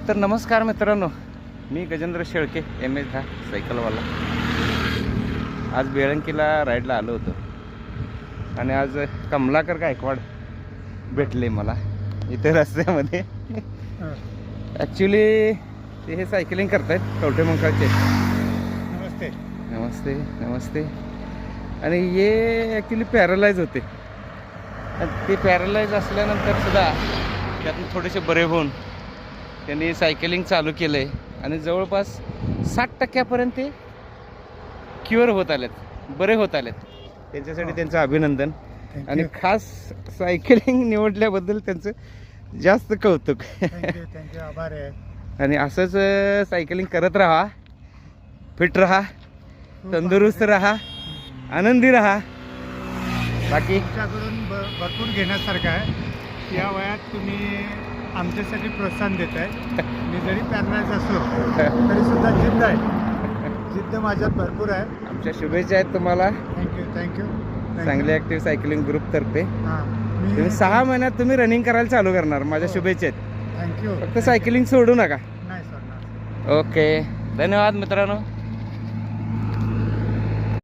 तर नमस्कार मित्रांनो, मी गजेंद्र शेळके MS हा सायकलवाला. आज बेळंकीला राईडला आलो होतो आणि आज कमलाकर गायकवाड भेटले मला इथे रस्त्यामध्ये. ॲक्च्युली ते हे सायकलिंग करतायत कवठेमंकाळचे. नमस्ते. नमस्ते नमस्ते. आणि हे ॲक्च्युली पॅरलाइज होते. ते पॅरलाइज असल्यानंतर सुद्धा त्यातून थोडेसे बरे होऊन त्यांनी सायकलिंग चालू केलं आहे आणि जवळपास 60% ते क्युअर होत आलेत, बरे होत आलेत. त्यांच्यासाठी त्यांचं अभिनंदन आणि खास सायकलिंग निवडल्याबद्दल त्यांचं जास्त कौतुक. थँक्यू, आभार आहे. आणि असंच सायकलिंग करत राहा, फिट राहा, तंदुरुस्त राहा, आनंदी राहा. बाकी तुमच्याकडून भरपूर घेण्यासारखं आहे. या वयात तुम्ही आमच्यासाठी प्रोत्साहन देत आहे. मी जरी पॅरलाइज असलो तरी सुद्धा जिद्द आहे. जिद्द माझ्यात भरपूर आहे. आमच्या शुभेच्छा आहेत तुम्हाला. थँक्यू. चांगले ॲक्टिव्ह सायकलिंग ग्रुप तर्फे. हां, तुम्ही 6 महिन्यात तुम्ही रनिंग करायला चालू करणार. माझ्या शुभेच्छा आहेत. थँक्यू. फक्त सायकलिंग सोडू नका. नाही सोडणार. ओके, धन्यवाद मित्रांनो.